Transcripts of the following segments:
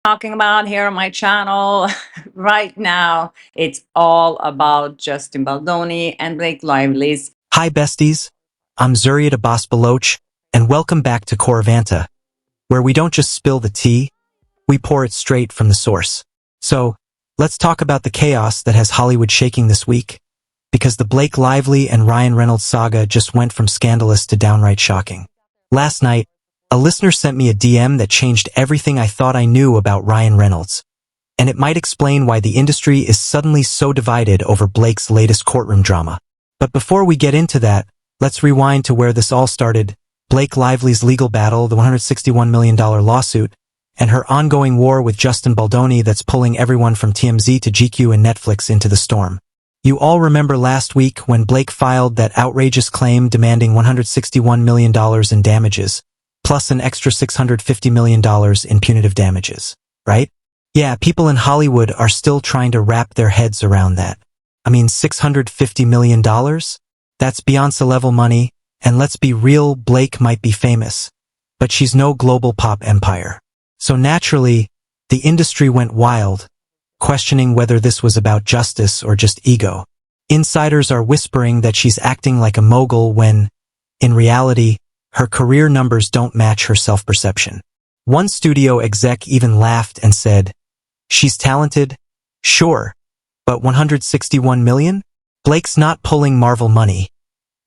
Talking about here on my channel right now. It's all about Justin Baldoni and Blake Lively's. Hi besties, I'm Zuriat Abbas Baloch, and welcome back to COREVANTA, where we don't just spill the tea, we pour it straight from the source. So, let's talk about the chaos that has Hollywood shaking this week, because the Blake Lively and Ryan Reynolds saga just went from scandalous to downright shocking. Last night, a listener sent me a DM that changed everything I thought I knew about Ryan Reynolds, and it might explain why the industry is suddenly so divided over Blake's latest courtroom drama. But before we get into that, let's rewind to where this all started: Blake Lively's legal battle, the $161 million lawsuit, and her ongoing war with Justin Baldoni that's pulling everyone from TMZ to GQ and Netflix into the storm. You all remember last week when Blake filed that outrageous claim demanding $161 million in damages, plus an extra $650 million in punitive damages, right? Yeah, people in Hollywood are still trying to wrap their heads around that. I mean, $650 million? That's Beyoncé-level money, and let's be real, Blake might be famous, but she's no global pop empire. So naturally, the industry went wild, questioning whether this was about justice or just ego. Insiders are whispering that she's acting like a mogul when, in reality, her career numbers don't match her self-perception. One studio exec even laughed and said, "She's talented, sure, but $161 million? Blake's not pulling Marvel money.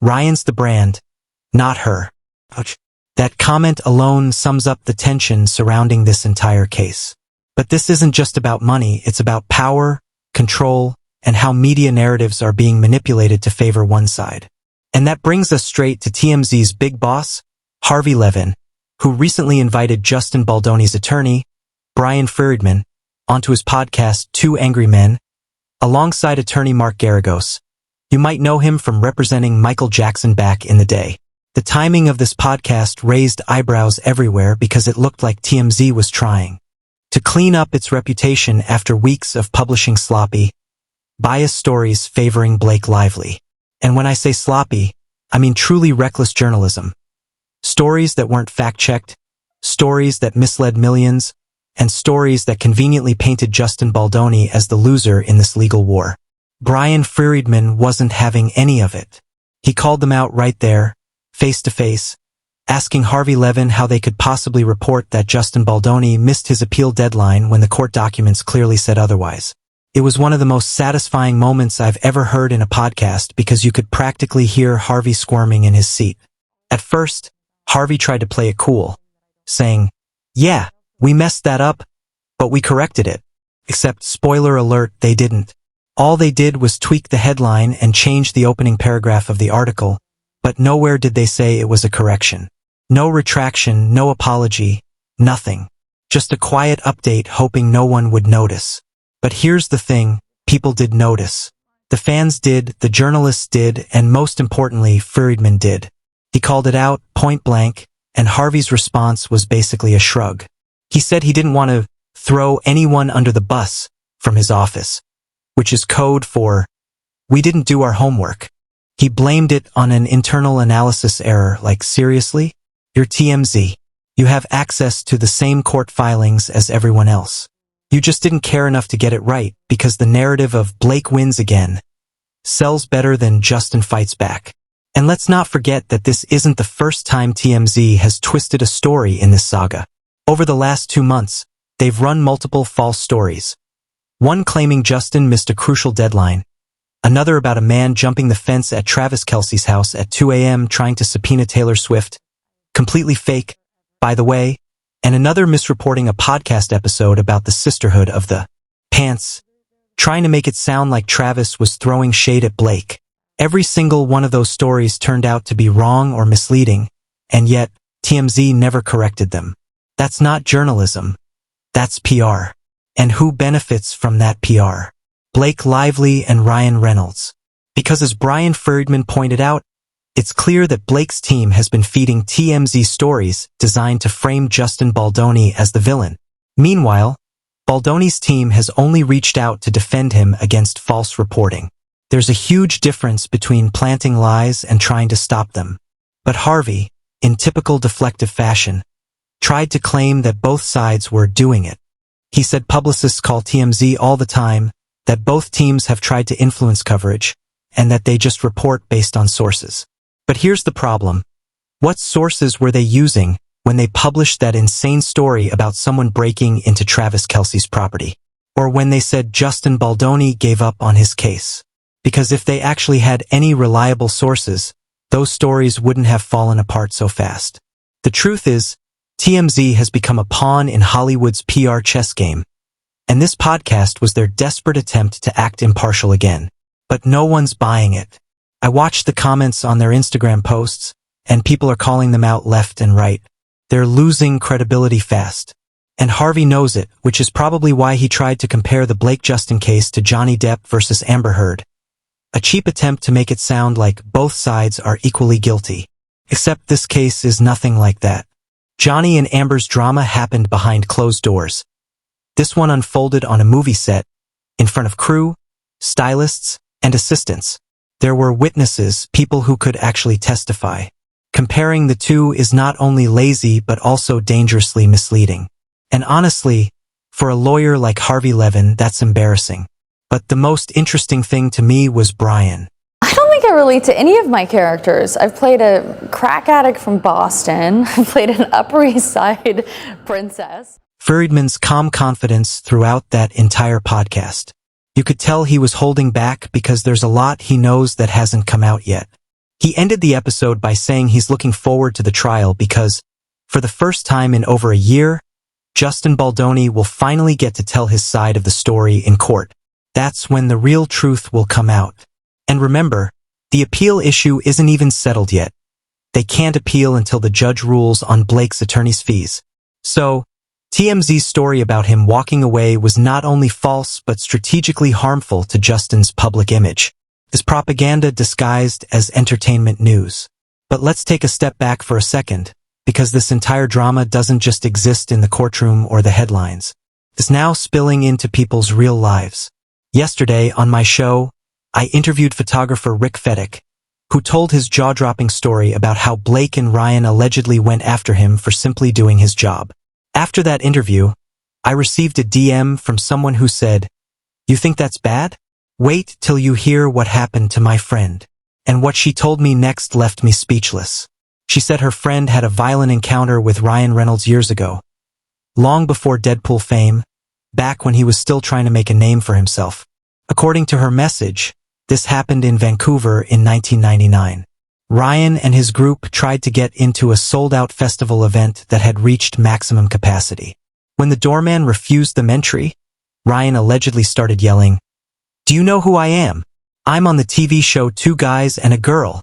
Ryan's the brand, not her." Ouch. That comment alone sums up the tension surrounding this entire case. But this isn't just about money, it's about power, control, and how media narratives are being manipulated to favor one side. And that brings us straight to TMZ's big boss, Harvey Levin, who recently invited Justin Baldoni's attorney, Brian Friedman, onto his podcast, Two Angry Men, alongside attorney Mark Garagos. You might know him from representing Michael Jackson back in the day. The timing of this podcast raised eyebrows everywhere because it looked like TMZ was trying to clean up its reputation after weeks of publishing sloppy, biased stories favoring Blake Lively. And when I say sloppy, I mean truly reckless journalism. Stories that weren't fact-checked, stories that misled millions, and stories that conveniently painted Justin Baldoni as the loser in this legal war. Brian Friedman wasn't having any of it. He called them out right there, face to face, asking Harvey Levin how they could possibly report that Justin Baldoni missed his appeal deadline when the court documents clearly said otherwise. It was one of the most satisfying moments I've ever heard in a podcast because you could practically hear Harvey squirming in his seat. At first, Harvey tried to play it cool, saying, "Yeah, we messed that up, but we corrected it." Except, spoiler alert, they didn't. All they did was tweak the headline and change the opening paragraph of the article, but nowhere did they say it was a correction. No retraction, no apology, nothing. Just a quiet update hoping no one would notice. But here's the thing, people did notice. The fans did, the journalists did, and most importantly, Friedman did. He called it out, point blank, and Harvey's response was basically a shrug. He said he didn't want to throw anyone under the bus from his office, which is code for, "We didn't do our homework." He blamed it on an internal analysis error, like seriously? You're TMZ. You have access to the same court filings as everyone else. You just didn't care enough to get it right, because the narrative of Blake wins again sells better than Justin fights back. And let's not forget that this isn't the first time TMZ has twisted a story in this saga. Over the last 2 months, they've run multiple false stories. One claiming Justin missed a crucial deadline, another about a man jumping the fence at Travis Kelce's house at 2 a.m. trying to subpoena Taylor Swift, completely fake, by the way, and another misreporting a podcast episode about the sisterhood of the pants, trying to make it sound like Travis was throwing shade at Blake. Every single one of those stories turned out to be wrong or misleading, and yet TMZ never corrected them. That's not journalism. That's PR. And who benefits from that PR? Blake Lively and Ryan Reynolds. Because as Brian Friedman pointed out, it's clear that Blake's team has been feeding TMZ stories designed to frame Justin Baldoni as the villain. Meanwhile, Baldoni's team has only reached out to defend him against false reporting. There's a huge difference between planting lies and trying to stop them. But Harvey, in typical deflective fashion, tried to claim that both sides were doing it. He said publicists call TMZ all the time, that both teams have tried to influence coverage, and that they just report based on sources. But here's the problem. What sources were they using when they published that insane story about someone breaking into Travis Kelce's property? Or when they said Justin Baldoni gave up on his case? Because if they actually had any reliable sources, those stories wouldn't have fallen apart so fast. The truth is, TMZ has become a pawn in Hollywood's PR chess game, and this podcast was their desperate attempt to act impartial again. But no one's buying it. I watched the comments on their Instagram posts, and people are calling them out left and right. They're losing credibility fast. And Harvey knows it, which is probably why he tried to compare the Blake Justin case to Johnny Depp versus Amber Heard. A cheap attempt to make it sound like both sides are equally guilty. Except this case is nothing like that. Johnny and Amber's drama happened behind closed doors. This one unfolded on a movie set, in front of crew, stylists, and assistants. There were witnesses, people who could actually testify. Comparing the two is not only lazy but also dangerously misleading. And honestly, for a lawyer like Harvey Levin, that's embarrassing. But the most interesting thing to me was Brian. I don't think I relate to any of my characters. I've played a crack addict from Boston. I've played an Upper East Side princess. Friedman's calm confidence throughout that entire podcast. You could tell he was holding back because there's a lot he knows that hasn't come out yet. He ended the episode by saying he's looking forward to the trial because, for the first time in over a year, Justin Baldoni will finally get to tell his side of the story in court. That's when the real truth will come out. And remember, the appeal issue isn't even settled yet. They can't appeal until the judge rules on Blake's attorney's fees. So, TMZ's story about him walking away was not only false but strategically harmful to Justin's public image. It's propaganda disguised as entertainment news. But let's take a step back for a second, because this entire drama doesn't just exist in the courtroom or the headlines. It's now spilling into people's real lives. Yesterday, on my show, I interviewed photographer Rick Fedek, who told his jaw-dropping story about how Blake and Ryan allegedly went after him for simply doing his job. After that interview, I received a DM from someone who said, "You think that's bad? Wait till you hear what happened to my friend." And what she told me next left me speechless. She said her friend had a violent encounter with Ryan Reynolds years ago, long before Deadpool fame, back when he was still trying to make a name for himself. According to her message, this happened in Vancouver in 1999. Ryan and his group tried to get into a sold-out festival event that had reached maximum capacity. When the doorman refused them entry, Ryan allegedly started yelling, "Do you know who I am? I'm on the TV show Two Guys and a Girl."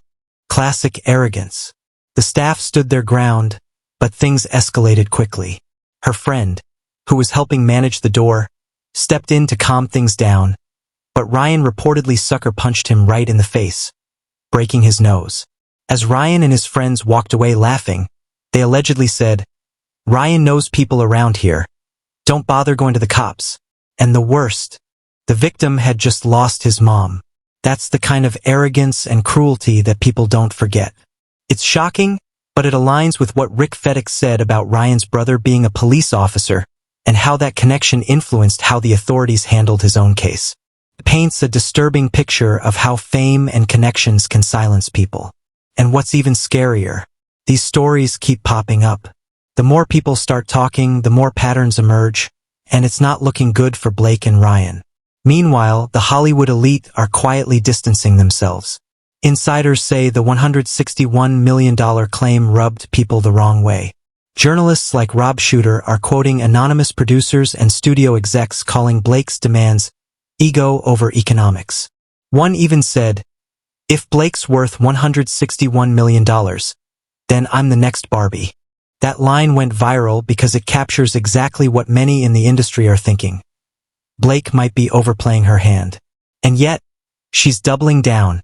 Classic arrogance. The staff stood their ground, but things escalated quickly. Her friend, who was helping manage the door, stepped in to calm things down, but Ryan reportedly sucker punched him right in the face, breaking his nose. As Ryan and his friends walked away laughing, they allegedly said, "Ryan knows people around here. Don't bother going to the cops." And the worst, the victim had just lost his mom. That's the kind of arrogance and cruelty that people don't forget. It's shocking, but it aligns with what Rick Fedek said about Ryan's brother being a police officer and how that connection influenced how the authorities handled his own case. It paints a disturbing picture of how fame and connections can silence people. And what's even scarier, these stories keep popping up. The more people start talking, the more patterns emerge, and it's not looking good for Blake and Ryan. Meanwhile, the Hollywood elite are quietly distancing themselves. Insiders say the $161 million claim rubbed people the wrong way. Journalists like Rob Shooter are quoting anonymous producers and studio execs calling Blake's demands ego over economics. One even said, "If Blake's worth $161 million, then I'm the next Barbie." That line went viral because it captures exactly what many in the industry are thinking. Blake might be overplaying her hand. And yet, she's doubling down,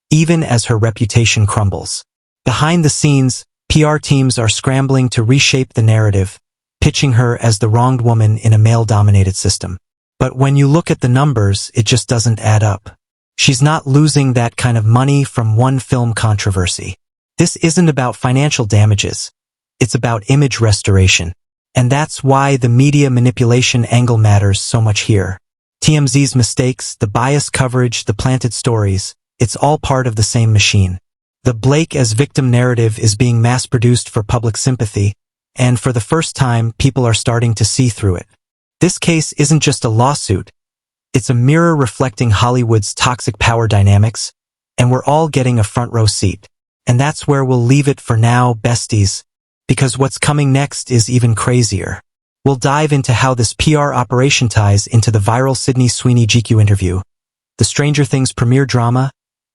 even as her reputation crumbles. Behind the scenes, PR teams are scrambling to reshape the narrative, pitching her as the wronged woman in a male-dominated system. But when you look at the numbers, it just doesn't add up. She's not losing that kind of money from one film controversy. This isn't about financial damages. It's about image restoration. And that's why the media manipulation angle matters so much here. TMZ's mistakes, the biased coverage, the planted stories, it's all part of the same machine. The Blake as victim narrative is being mass-produced for public sympathy, and for the first time, people are starting to see through it. This case isn't just a lawsuit. It's a mirror reflecting Hollywood's toxic power dynamics, and we're all getting a front row seat. And that's where we'll leave it for now, besties, because what's coming next is even crazier. We'll dive into how this PR operation ties into the viral Sydney Sweeney GQ interview, the Stranger Things premiere drama,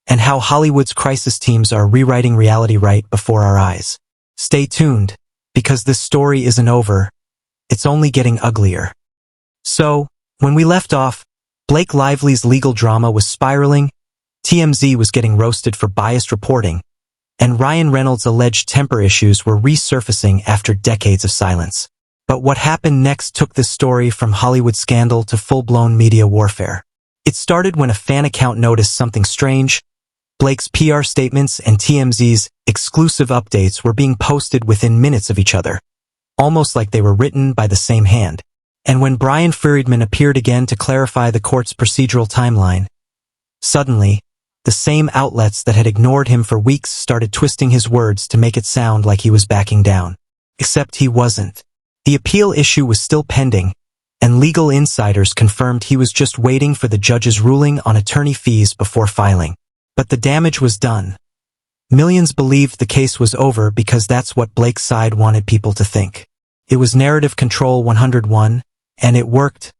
and how Hollywood's crisis teams are rewriting reality right before our eyes. Stay tuned, because this story isn't over. It's only getting uglier. So, when we left off, Blake Lively's legal drama was spiraling, TMZ was getting roasted for biased reporting, and Ryan Reynolds' alleged temper issues were resurfacing after decades of silence. But what happened next took this story from Hollywood scandal to full-blown media warfare. It started when a fan account noticed something strange. Blake's PR statements and TMZ's exclusive updates were being posted within minutes of each other, almost like they were written by the same hand. And when Brian Friedman appeared again to clarify the court's procedural timeline, suddenly, the same outlets that had ignored him for weeks started twisting his words to make it sound like he was backing down. Except he wasn't. The appeal issue was still pending, and legal insiders confirmed he was just waiting for the judge's ruling on attorney fees before filing. But the damage was done. Millions believed the case was over because that's what Blake's side wanted people to think. It was narrative control 101, and it worked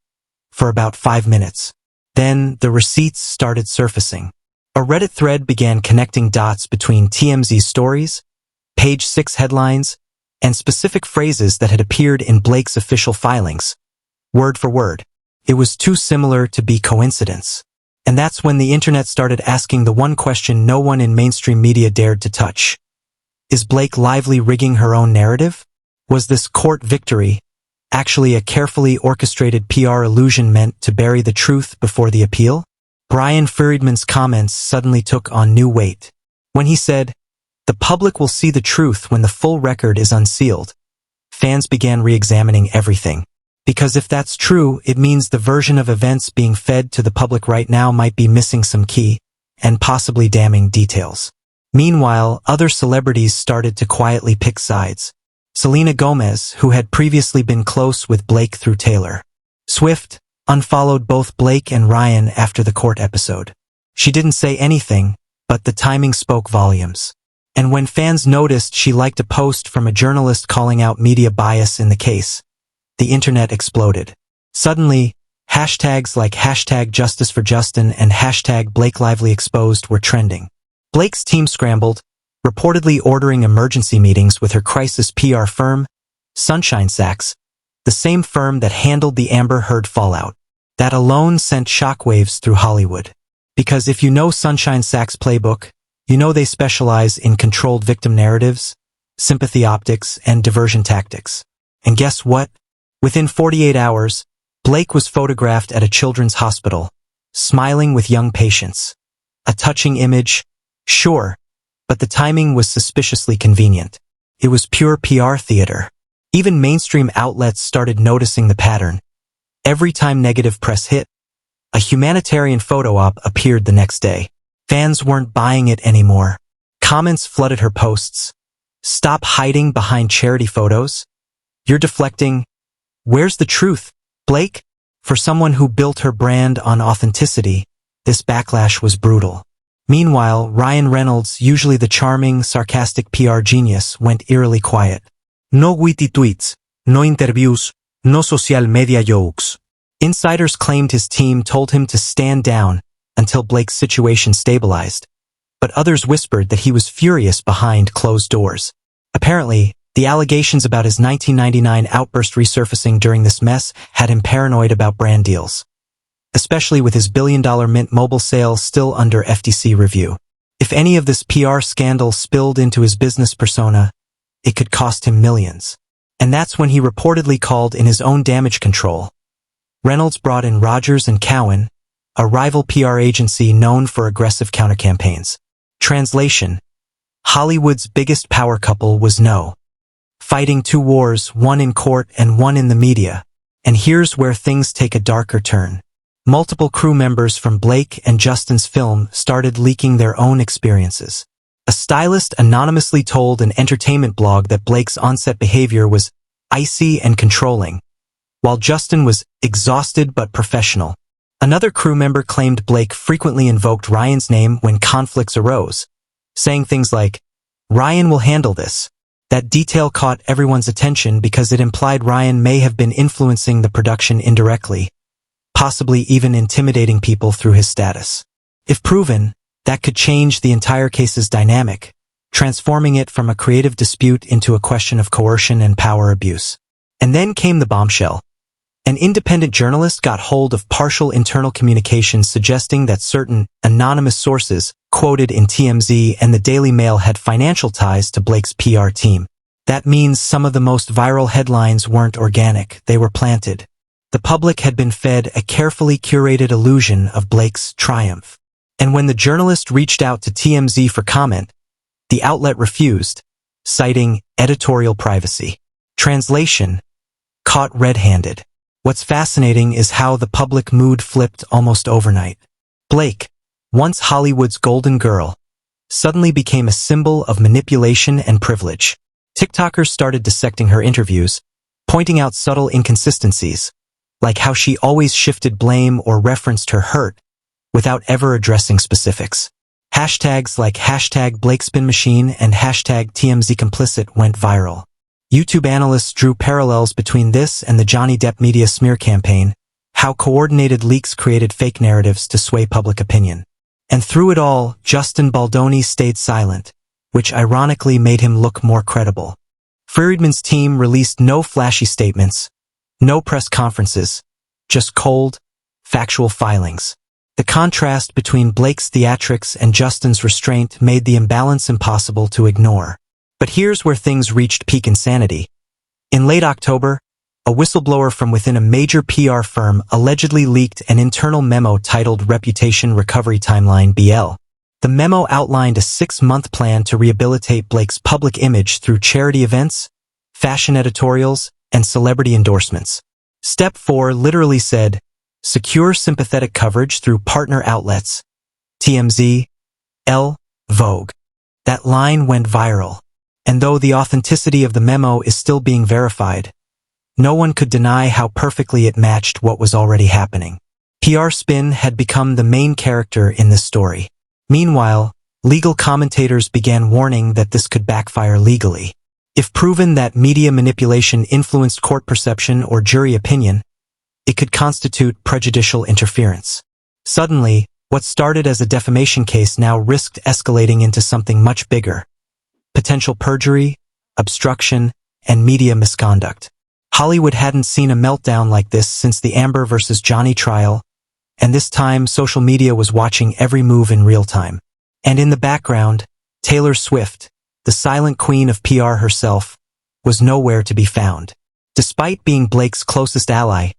for about 5 minutes. Then the receipts started surfacing. A Reddit thread began connecting dots between TMZ's stories, Page 6 headlines, and specific phrases that had appeared in Blake's official filings. Word for word. It was too similar to be coincidence. And that's when the internet started asking the one question no one in mainstream media dared to touch. Is Blake Lively rigging her own narrative? Was this court victory actually a carefully orchestrated PR illusion meant to bury the truth before the appeal? Brian Friedman's comments suddenly took on new weight. When he said, "The public will see the truth when the full record is unsealed," fans began re-examining everything. Because if that's true, it means the version of events being fed to the public right now might be missing some key, and possibly damning details. Meanwhile, other celebrities started to quietly pick sides. Selena Gomez, who had previously been close with Blake through Taylor Swift, unfollowed both Blake and Ryan after the court episode. She didn't say anything, but the timing spoke volumes. And when fans noticed she liked a post from a journalist calling out media bias in the case, the internet exploded. Suddenly, hashtags like #JusticeForJustin and #BlakeLivelyExposed were trending. Blake's team scrambled, reportedly ordering emergency meetings with her crisis PR firm, Sunshine Sachs, the same firm that handled the Amber Heard fallout. That alone sent shockwaves through Hollywood. Because if you know Sunshine Sachs' playbook, you know they specialize in controlled victim narratives, sympathy optics, and diversion tactics. And guess what? Within 48 hours, Blake was photographed at a children's hospital, smiling with young patients. A touching image, sure, but the timing was suspiciously convenient. It was pure PR theater. Even mainstream outlets started noticing the pattern. Every time negative press hit, a humanitarian photo op appeared the next day. Fans weren't buying it anymore. Comments flooded her posts. "Stop hiding behind charity photos. You're deflecting. Where's the truth, Blake?" For someone who built her brand on authenticity, this backlash was brutal. Meanwhile, Ryan Reynolds, usually the charming, sarcastic PR genius, went eerily quiet. No witty tweets, no interviews, no social media jokes. Insiders claimed his team told him to stand down until Blake's situation stabilized, but others whispered that he was furious behind closed doors. Apparently, the allegations about his 1999 outburst resurfacing during this mess had him paranoid about brand deals, especially with his billion-dollar Mint Mobile sale still under FTC review. If any of this PR scandal spilled into his business persona, it could cost him millions. And that's when he reportedly called in his own damage control. Reynolds brought in Rogers & Cowan, a rival PR agency known for aggressive counter-campaigns. Translation: Hollywood's biggest power couple was no fighting two wars, one in court and one in the media. And here's where things take a darker turn. Multiple crew members from Blake and Justin's film started leaking their own experiences. A stylist anonymously told an entertainment blog that Blake's on-set behavior was icy and controlling, while Justin was exhausted but professional. Another crew member claimed Blake frequently invoked Ryan's name when conflicts arose, saying things like, "Ryan will handle this." That detail caught everyone's attention because it implied Ryan may have been influencing the production indirectly, possibly even intimidating people through his status. If proven, that could change the entire case's dynamic, transforming it from a creative dispute into a question of coercion and power abuse. And then came the bombshell. An independent journalist got hold of partial internal communications suggesting that certain anonymous sources quoted in TMZ and the Daily Mail had financial ties to Blake's PR team. That means some of the most viral headlines weren't organic, they were planted. The public had been fed a carefully curated illusion of Blake's triumph. And when the journalist reached out to TMZ for comment, the outlet refused, citing editorial privacy. Translation: caught red-handed. What's fascinating is how the public mood flipped almost overnight. Blake, once Hollywood's golden girl, suddenly became a symbol of manipulation and privilege. TikTokers started dissecting her interviews, pointing out subtle inconsistencies, like how she always shifted blame or referenced her hurt, without ever addressing specifics. Hashtags like #BlakeSpinMachine and #TMZComplicit went viral. YouTube analysts drew parallels between this and the Johnny Depp media smear campaign, how coordinated leaks created fake narratives to sway public opinion. And through it all, Justin Baldoni stayed silent, which ironically made him look more credible. Friedman's team released no flashy statements, no press conferences, just cold, factual filings. The contrast between Blake's theatrics and Justin's restraint made the imbalance impossible to ignore. But here's where things reached peak insanity. In late October, a whistleblower from within a major PR firm allegedly leaked an internal memo titled Reputation Recovery Timeline BL. The memo outlined a 6-month plan to rehabilitate Blake's public image through charity events, fashion editorials, and celebrity endorsements. Step 4 literally said, secure sympathetic coverage through partner outlets, TMZ, Elle, Vogue. That line went viral. And though the authenticity of the memo is still being verified, no one could deny how perfectly it matched what was already happening. PR spin had become the main character in this story. Meanwhile, legal commentators began warning that this could backfire legally. If proven that media manipulation influenced court perception or jury opinion, it could constitute prejudicial interference. Suddenly, what started as a defamation case now risked escalating into something much bigger. Potential perjury, obstruction, and media misconduct. Hollywood hadn't seen a meltdown like this since the Amber versus Johnny trial, and this time social media was watching every move in real time. And in the background, Taylor Swift, the silent queen of PR herself, was nowhere to be found. Despite being Blake's closest ally,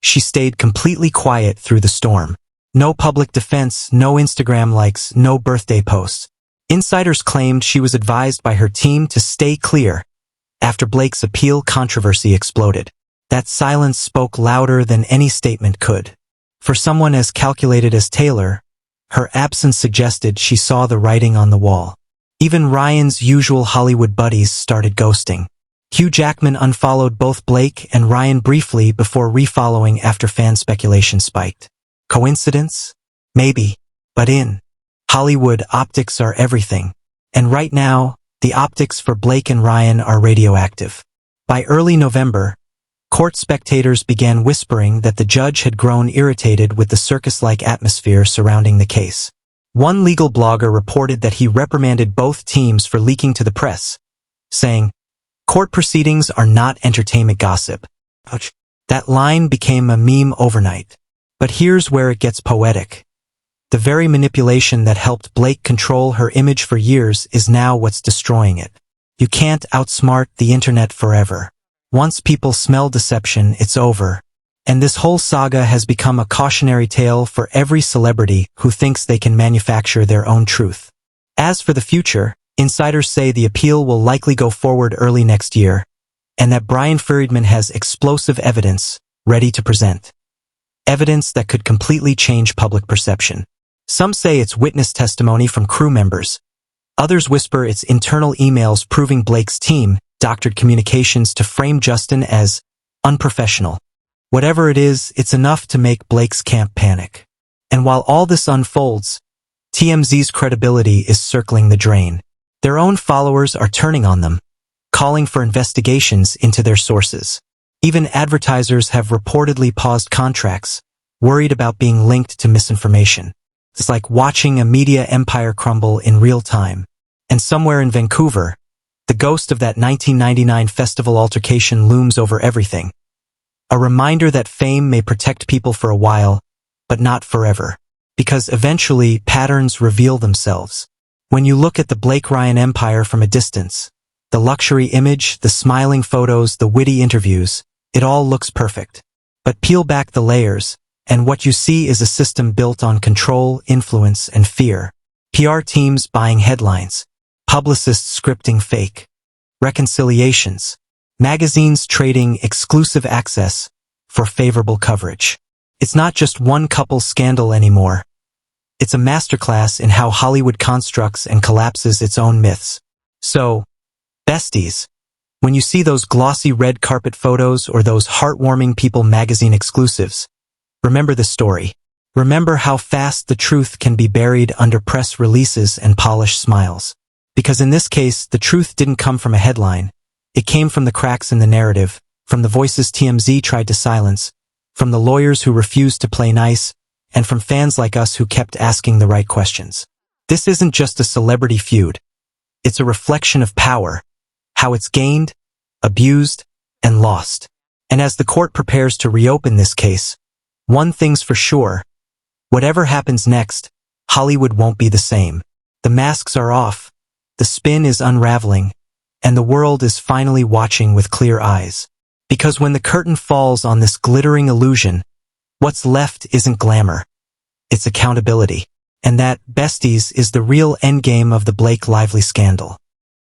she stayed completely quiet through the storm. No public defense, no Instagram likes, no birthday posts. Insiders claimed she was advised by her team to stay clear after Blake's appeal controversy exploded. That silence spoke louder than any statement could. For someone as calculated as Taylor, her absence suggested she saw the writing on the wall. Even Ryan's usual Hollywood buddies started ghosting. Hugh Jackman unfollowed both Blake and Ryan briefly before refollowing after fan speculation spiked. Coincidence? Maybe. But in Hollywood, optics are everything. And right now, the optics for Blake and Ryan are radioactive. By early November, court spectators began whispering that the judge had grown irritated with the circus-like atmosphere surrounding the case. One legal blogger reported that he reprimanded both teams for leaking to the press, saying, "Court proceedings are not entertainment gossip." Ouch. That line became a meme overnight. But here's where it gets poetic. The very manipulation that helped Blake control her image for years is now what's destroying it. You can't outsmart the internet forever. Once people smell deception, it's over. And this whole saga has become a cautionary tale for every celebrity who thinks they can manufacture their own truth. As for the future, insiders say the appeal will likely go forward early next year, and that Brian Friedman has explosive evidence ready to present. Evidence that could completely change public perception. Some say it's witness testimony from crew members. Others whisper it's internal emails proving Blake's team doctored communications to frame Justin as unprofessional. Whatever it is, it's enough to make Blake's camp panic. And while all this unfolds, TMZ's credibility is circling the drain. Their own followers are turning on them, calling for investigations into their sources. Even advertisers have reportedly paused contracts, worried about being linked to misinformation. It's like watching a media empire crumble in real time. And somewhere in Vancouver, the ghost of that 1999 festival altercation looms over everything. A reminder that fame may protect people for a while, but not forever. Because eventually, patterns reveal themselves. When you look at the Blake Ryan empire from a distance, the luxury image, the smiling photos, the witty interviews, it all looks perfect. But peel back the layers, and what you see is a system built on control, influence, and fear. PR teams buying headlines, publicists scripting fake reconciliations, magazines trading exclusive access for favorable coverage. It's not just one couple's scandal anymore. It's a masterclass in how Hollywood constructs and collapses its own myths. So, besties, when you see those glossy red carpet photos or those heartwarming People magazine exclusives, remember the story. Remember how fast the truth can be buried under press releases and polished smiles. Because in this case, the truth didn't come from a headline. It came from the cracks in the narrative, from the voices TMZ tried to silence, from the lawyers who refused to play nice, and from fans like us who kept asking the right questions. This isn't just a celebrity feud. It's a reflection of power, how it's gained, abused, and lost. And as the court prepares to reopen this case, one thing's for sure. Whatever happens next, Hollywood won't be the same. The masks are off, the spin is unraveling, and the world is finally watching with clear eyes. Because when the curtain falls on this glittering illusion, what's left isn't glamour. It's accountability. And that, besties, is the real endgame of the Blake Lively scandal.